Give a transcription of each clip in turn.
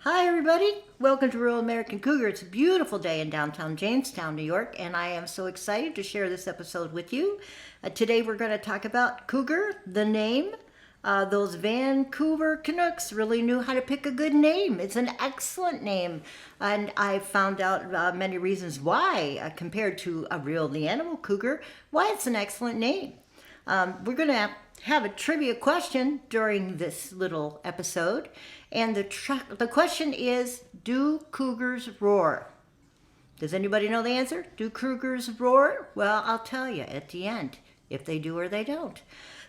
Hi everybody, welcome to Rural American Cougar. It's a beautiful day in downtown Jamestown, New York, and I am so excited to share this episode with you. Today we're going to talk about Cougar, the name. Those Vancouver Canucks really knew how to pick a good name. It's an excellent name, and I found out many reasons why, compared to the animal cougar, why it's an excellent name. We're going to have a trivia question during this little episode, and the question is, do cougars roar? Does anybody know the answer? Do cougars roar? Well, I'll tell you at the end if they do or they don't.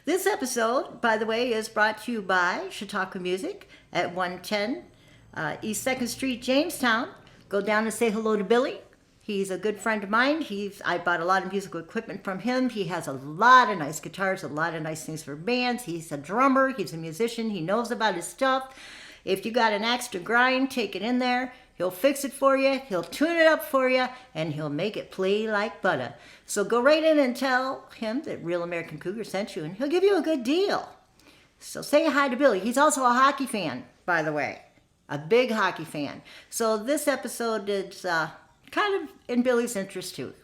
This episode, by the way, is brought to you by Chautauqua Music at 110 East 2nd Street, Jamestown. Go down and say hello to Billy. He's a good friend of mine. I bought a lot of musical equipment from him. He has a lot of nice guitars, a lot of nice things for bands. He's a drummer. He's a musician. He knows about his stuff. If you got an axe to grind, take it in there. He'll fix it for you. He'll tune it up for you, and he'll make it play like butter. So go right in and tell him that Real American Cougar sent you, and he'll give you a good deal. So say hi to Billy. He's also a hockey fan, by the way. A big hockey fan. So this episode is kind of in Billy's interest too.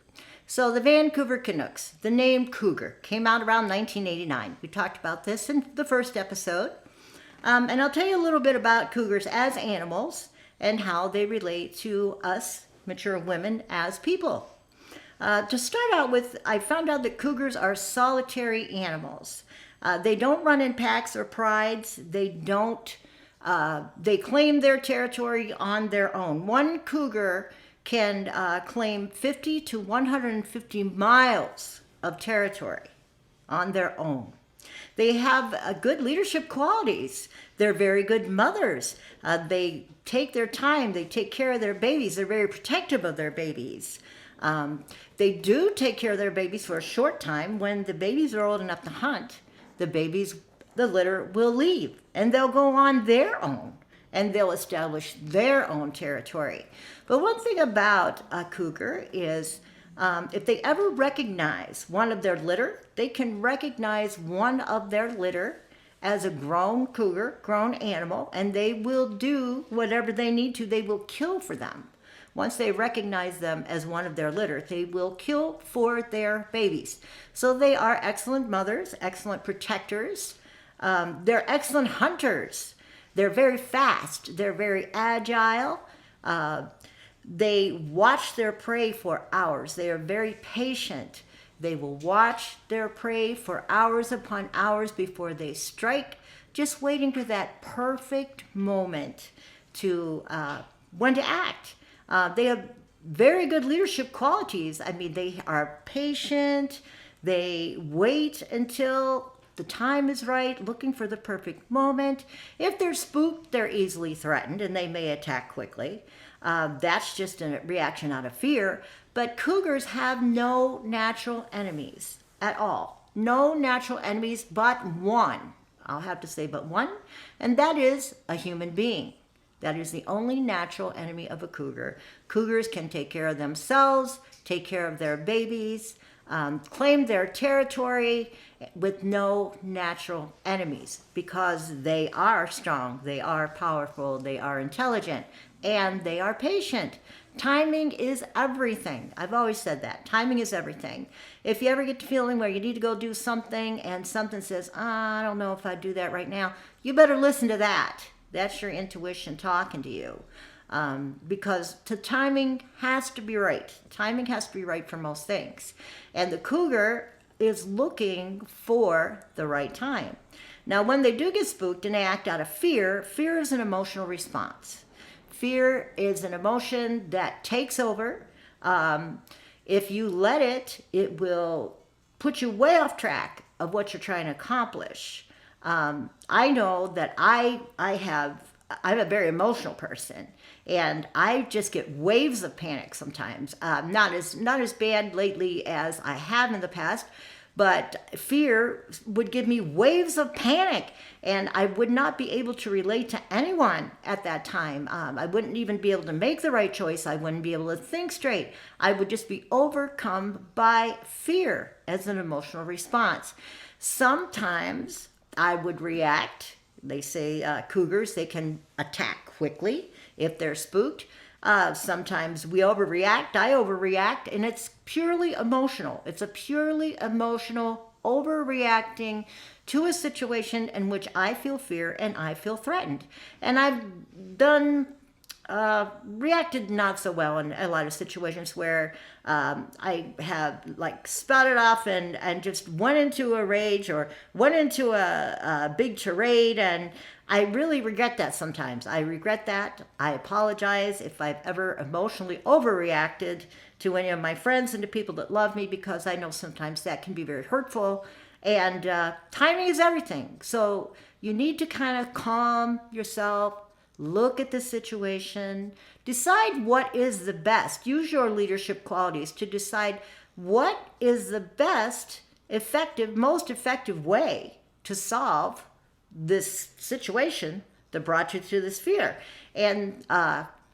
So the Vancouver Canucks, the name Cougar, came out around 1989. We talked about this in the first episode. And I'll tell you a little bit about cougars as animals and how they relate to us mature women as people. To start out with, I found out that cougars are solitary animals. They don't run in packs or prides. They claim their territory on their own. One cougar can claim 50 to 150 miles of territory on their own. They have good leadership qualities. They're very good mothers. They take their time. They take care of their babies. They're very protective of their babies. They do take care of their babies for a short time. When the babies are old enough to hunt, the litter will leave, and they'll go on their own, and they'll establish their own territory. But one thing about a cougar is if they ever recognize one of their litter, they can recognize one of their litter as a grown cougar, grown animal, and they will do whatever they need to. They will kill for them. Once they recognize them as one of their litter, they will kill for their babies. So they are excellent mothers, excellent protectors. They're excellent hunters. They're very fast. They're very agile. They watch their prey for hours. They are very patient. They will watch their prey for hours upon hours before they strike, just waiting for that perfect moment to when to act. They have very good leadership qualities. I mean, they are patient. They wait until the time is right, looking for the perfect moment. If they're spooked, they're easily threatened, and they may attack quickly. That's just a reaction out of fear. But cougars have no natural enemies at all. No natural enemies but one. I'll have to say but one, and that is a human being. That is the only natural enemy of a cougar. Cougars can take care of themselves, take care of their babies, claim their territory with no natural enemies because they are strong, they are powerful, they are intelligent, and they are patient. Timing is everything. I've always said that. Timing is everything. If you ever get the feeling where you need to go do something and something says, I don't know if I'd do that right now, you better listen to that. That's your intuition talking to you. Because the timing has to be right. Timing has to be right for most things. And the cougar is looking for the right time. Now, when they do get spooked and they act out of fear, fear is an emotional response. Fear is an emotion that takes over. If you let it, it will put you way off track of what you're trying to accomplish. I know that I'm a very emotional person, and I just get waves of panic sometimes. Not as bad lately as I have in the past, but fear would give me waves of panic, and I would not be able to relate to anyone at that time. I wouldn't even be able to make the right choice. I wouldn't be able to think straight. I would just be overcome by fear as an emotional response. Sometimes I would react. They say cougars, they can attack quickly If they're spooked, sometimes we overreact. I overreact, and it's purely emotional. It's a purely emotional overreacting to a situation in which I feel fear and I feel threatened. And I've done reacted not so well in a lot of situations where I have like spouted off and just went into a rage or went into a big tirade, and I really regret that sometimes. I regret that. I apologize if I've ever emotionally overreacted to any of my friends and to people that love me, because I know sometimes that can be very hurtful, and timing is everything. So you need to kind of calm yourself, look at the situation, decide what is the best. Use your leadership qualities to decide what is the best, most effective way to solve this situation that brought you to this fear. And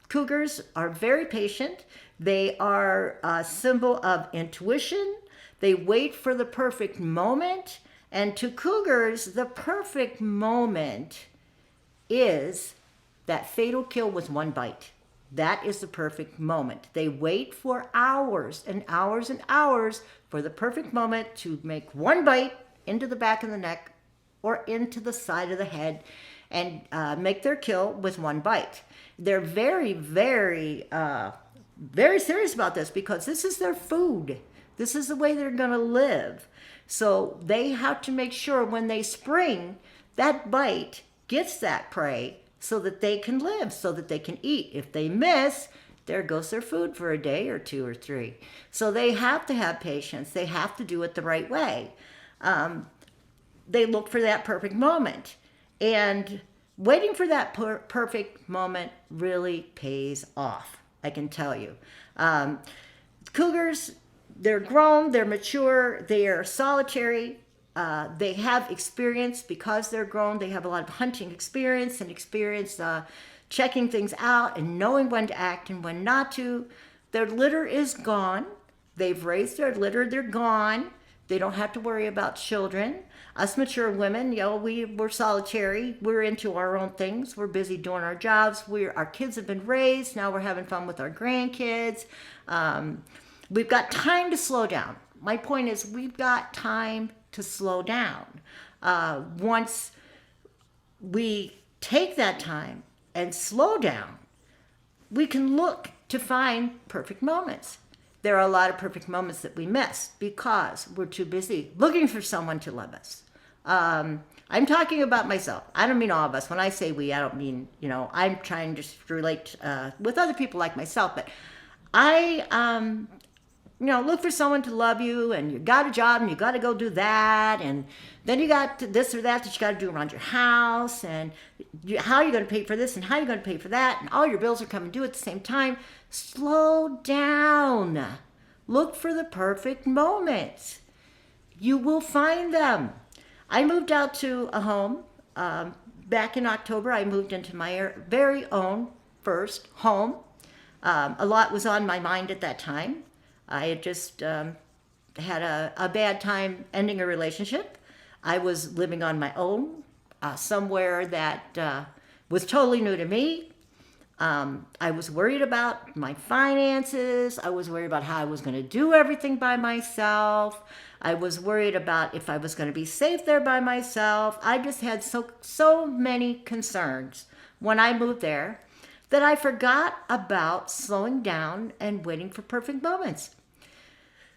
cougars are very patient. They are a symbol of intuition. They wait for the perfect moment. And to cougars, the perfect moment is that fatal kill with one bite. That is the perfect moment. They wait for hours and hours and hours for the perfect moment to make one bite into the back of the neck or into the side of the head and make their kill with one bite. They're very, very, very serious about this because this is their food. This is the way they're going to live. So they have to make sure when they spring, that bite gets that prey so that they can live, so that they can eat. If they miss, there goes their food for a day or two or three. So they have to have patience. They have to do it the right way. They look for that perfect moment. And waiting for that perfect moment really pays off, I can tell you. Cougars, they're grown, they're mature, they are solitary. They have experience because they're grown. They have a lot of hunting experience and experience checking things out and knowing when to act and when not to. Their litter is gone. They've raised their litter. They're gone. They don't have to worry about children. Us mature women, we're solitary. We're into our own things. We're busy doing our jobs. Our kids have been raised. Now we're having fun with our grandkids. We've got time to slow down. My point is we've got time to slow down. Once we take that time and slow down, we can look to find perfect moments. There are a lot of perfect moments that we miss because we're too busy looking for someone to love us. I'm talking about myself. I don't mean all of us. When I say we, I don't mean, I'm trying to just relate with other people like myself, but I look for someone to love you, and you got a job and you got to go do that, and then you got this or that you got to do around your house, and how are you going to pay for this and how are you going to pay for that, and all your bills are coming due at the same time. Slow down. Look for the perfect moments. You will find them. I moved out to a home back in October. I moved into my very own first home. A lot was on my mind at that time. I had just had a bad time ending a relationship. I was living on my own, somewhere that was totally new to me. I was worried about my finances. I was worried about how I was going to do everything by myself. I was worried about if I was going to be safe there by myself. I just had so many concerns when I moved there that I forgot about slowing down and waiting for perfect moments.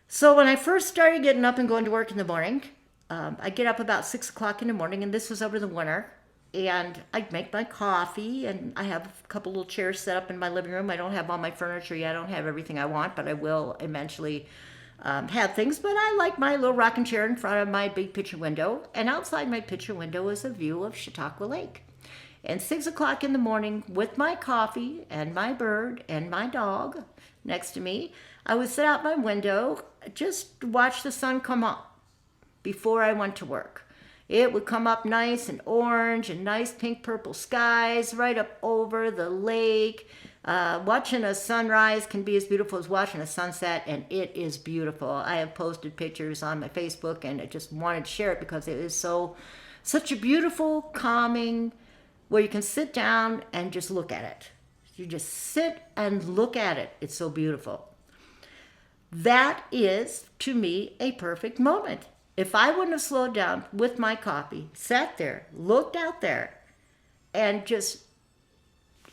So when I first started getting up and going to work in the morning, I get up about 6 o'clock in the morning, and this was over the winter, and I'd make my coffee, and I have a couple little chairs set up in my living room. I don't have all my furniture yet. I don't have everything I want, but I will eventually have things. But I like my little rocking chair in front of my big picture window, and outside my picture window is a view of Chautauqua Lake. And 6 o'clock in the morning, with my coffee and my bird and my dog next to me, I would sit out my window, just watch the sun come up before I went to work. It would come up nice and orange and nice pink purple skies right up over the lake. Watching a sunrise can be as beautiful as watching a sunset, and it is beautiful. I have posted pictures on my Facebook, and I just wanted to share it because it is such a beautiful, calming, where you can sit down and just look at it. You just sit and look at it. It's so beautiful. That is, to me, a perfect moment. If I wouldn't have slowed down with my coffee, sat there, looked out there, and just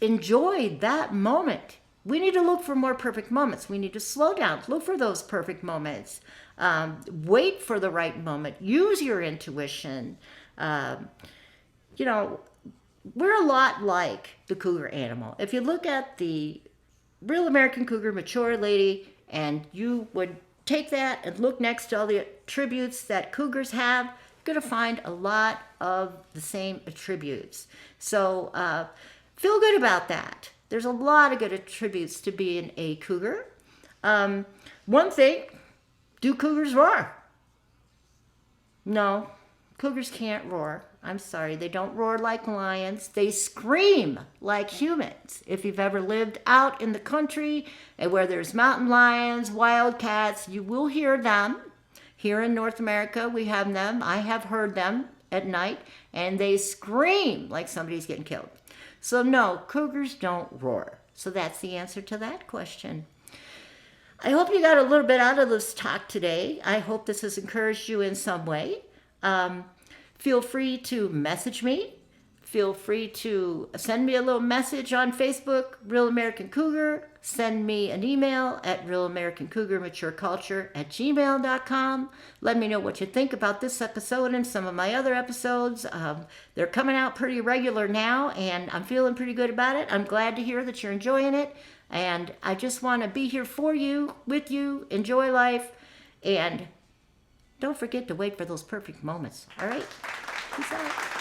enjoyed that moment. We need to look for more perfect moments. We need to slow down, look for those perfect moments. Wait for the right moment. Use your intuition. You know, we're a lot like the cougar animal. If you look at the real American cougar, mature lady, and you would take that and look next to all the attributes that cougars have, you're going to find a lot of the same attributes. So feel good about that. There's a lot of good attributes to being a cougar. One thing, do cougars roar? No, cougars can't roar. I'm sorry, they don't roar like lions. They scream like humans. If you've ever lived out in the country and where there's mountain lions, wildcats, you will hear them. Here in North America, we have them. I have heard them at night, and they scream like somebody's getting killed. So no, cougars don't roar. So that's the answer to that question. I hope you got a little bit out of this talk today. I hope this has encouraged you in some way. Feel free to message me. Feel free to send me a little message on Facebook, Real American Cougar. Send me an email at realamericancougarmatureculture@gmail.com. Let me know what you think about this episode and some of my other episodes. They're coming out pretty regular now, and I'm feeling pretty good about it. I'm glad to hear that you're enjoying it, and I just want to be here for you, with you, enjoy life, and don't forget to wait for those perfect moments. All right? Peace out.